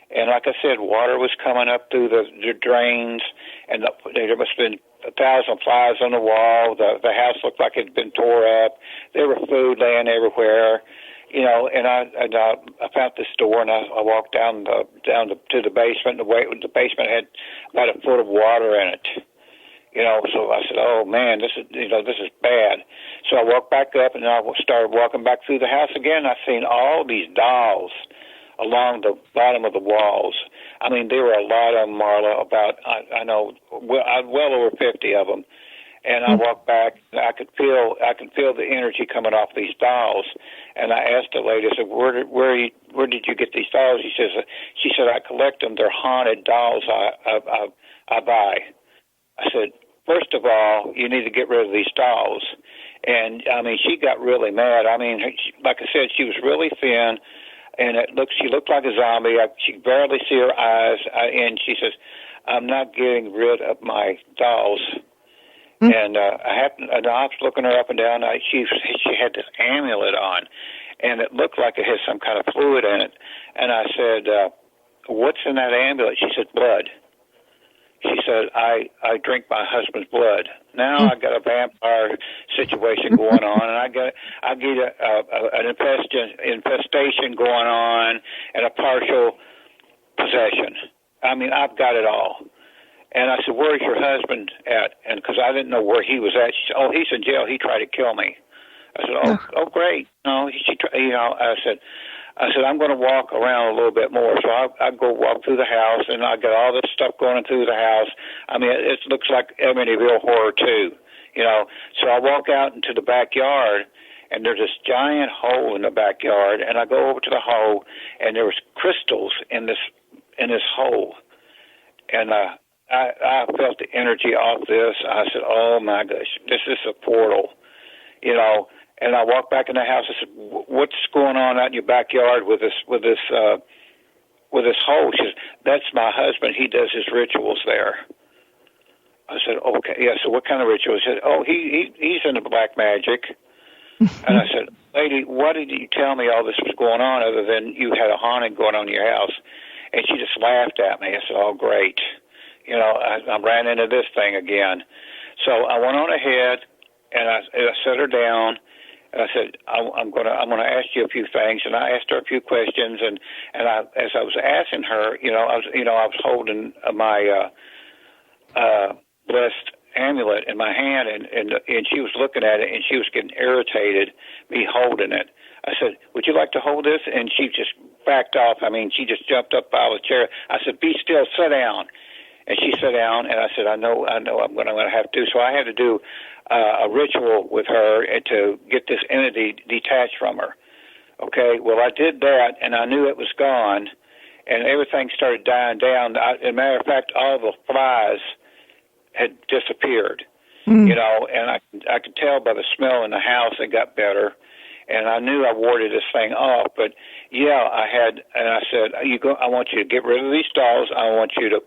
and like I said, water was coming up through the drains, and there must have been 1,000 flies on the wall. The house looked like it had been tore up. There were food laying everywhere, And I found this door, and I walked down to the basement. The basement had about a foot of water in it. So I said, "Oh man, this is bad." So I walked back up, and I started walking back through the house again. I seen all these dolls along the bottom of the walls. I mean, there were a lot of them, Marla. About well over 50 of them. And I walked back. I could feel the energy coming off these dolls. And I asked the lady, I said, "Where did you get these dolls?" She said, "I collect them. They're haunted dolls I buy." I said, "First of all, you need to get rid of these dolls." And I mean, she got really mad. I mean, like I said, she was really thin, and she looked like a zombie. She could barely see her eyes. And she says, "I'm not getting rid of my dolls." And I was looking her up and down. She had this amulet on, and it looked like it had some kind of fluid in it. And I said, "What's in that amulet?" She said, "Blood." She said, I drink my husband's blood. Now I got a vampire situation going on, and I get an infestation going on, and a partial possession. I mean, I've got it all. And I said, "Where's your husband at?" And because I didn't know where he was at, she said, "Oh, he's in jail. He tried to kill me." I said, "Oh, great." No, I said, "I'm going to walk around a little bit more." So I go walk through the house, and I got all this stuff going through the house. I mean, it looks like Amityville Horror 2, So I walk out into the backyard, and there's this giant hole in the backyard, and I go over to the hole, and there was crystals in this hole, and I felt the energy off this. I said, "Oh my gosh, this is a portal," And I walked back in the house. I said, "What's going on out in your backyard with this with this hole. She said, that's my husband. He does his rituals there. I said, okay. Yeah, so what kind of ritual? She said, oh, he's into black magic. And I said, lady, why did you tell me all this was going on other than you had a haunting going on in your house? And she just laughed at me. I said, oh, great. You know, I ran into this thing again. So I went on ahead, and I set her down, and I said, I'm gonna ask you a few things. And I asked her a few questions, and as I was asking her, I was holding my blessed amulet in my hand, and she was looking at it, and she was getting irritated, me holding it. I said, would you like to hold this? And she just backed off. I mean, she just jumped up out of the chair. I said, be still, sit down. And she sat down, and I said, I know I'm going to have to do. So I had to do a ritual with her to get this entity detached from her. Okay, well, I did that, and I knew it was gone, and everything started dying down. As a matter of fact, all the flies had disappeared, and I could tell by the smell in the house it got better, and I knew I warded this thing off. But, yeah, I said, I want you to get rid of these dolls. I want you to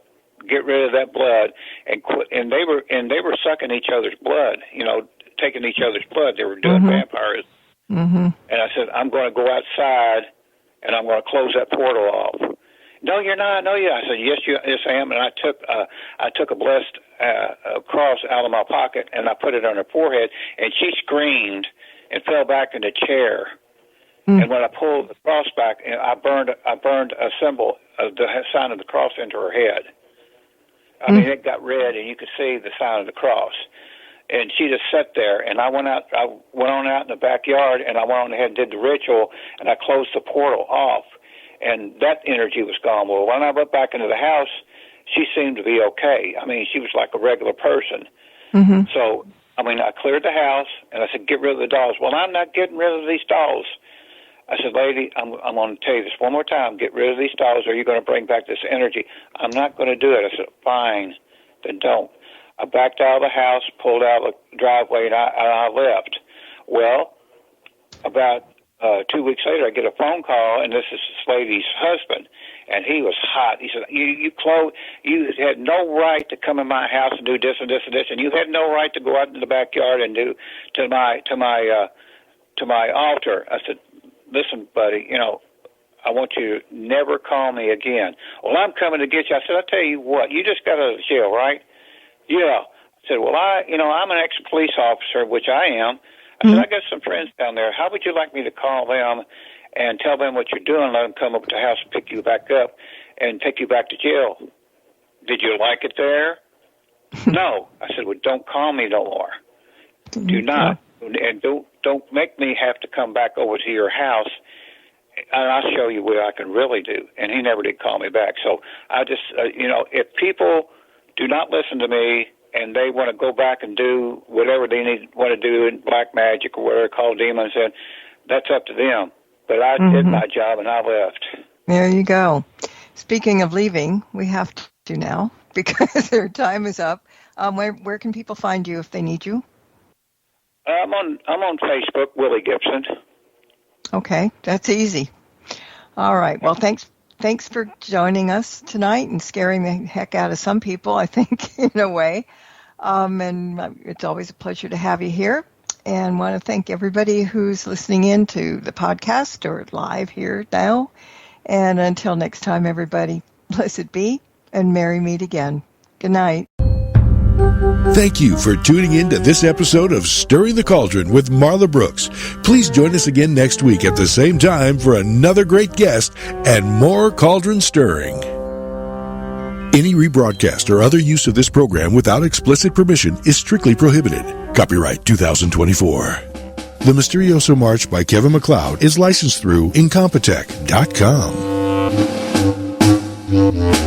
get rid of that blood, and quit. And they were sucking each other's blood, taking each other's blood. They were doing vampires. Mm-hmm. And I said, I'm going to go outside, and I'm going to close that portal off. No, you're not. No, yeah. I said, yes, I am. And I took a blessed cross out of my pocket, and I put it on her forehead, and she screamed and fell back in the chair. Mm. And when I pulled the cross back, I burned a symbol of the sign of the cross into her head. I mean, it got red, and you could see the sign of the cross. And she just sat there, and I went on out in the backyard, and I went on ahead and did the ritual, and I closed the portal off, and that energy was gone. Well, when I went back into the house, she seemed to be okay. I mean, she was like a regular person. Mm-hmm. So, I mean, I cleared the house, and I said, get rid of the dolls. Well, I'm not getting rid of these dolls. I said, lady, I'm going to tell you this one more time. Get rid of these dolls, or you're going to bring back this energy. I'm not going to do it. I said, fine, then don't. I backed out of the house, pulled out of the driveway, and I left. Well, about 2 weeks later, I get a phone call, and this is this lady's husband, and he was hot. He said, you had no right to come in my house and do this and this and this, and you had no right to go out in the backyard and do to my altar. I said, listen, buddy, I want you to never call me again. Well, I'm coming to get you. I said, I'll tell you what, you just got out of jail, right? Yeah. I said, well, I'm an ex-police officer, which I am. I said, I got some friends down there. How would you like me to call them and tell them what you're doing, let them come up to the house and pick you back up and take you back to jail? Did you like it there? No. I said, well, don't call me no more. Do not. And don't make me have to come back over to your house, and I'll show you what I can really do. And he never did call me back. So I just, if people do not listen to me and they want to go back and do whatever they want to do in black magic or whatever called demons, then that's up to them. But I did my job, and I left. There you go. Speaking of leaving, we have to now because their time is up. Where can people find you if they need you? I'm on Facebook, Willie Gibson. Okay, that's easy. All right. Well, thanks for joining us tonight and scaring the heck out of some people, I think, in a way. And it's always a pleasure to have you here. And want to thank everybody who's listening in to the podcast or live here now. And until next time, everybody, blessed be and merry meet again. Good night. Thank you for tuning in to this episode of Stirring the Cauldron with Marla Brooks. Please join us again next week at the same time for another great guest and more cauldron stirring. Any rebroadcast or other use of this program without explicit permission is strictly prohibited. Copyright 2024. The Mysterioso March by Kevin MacLeod is licensed through Incompetech.com.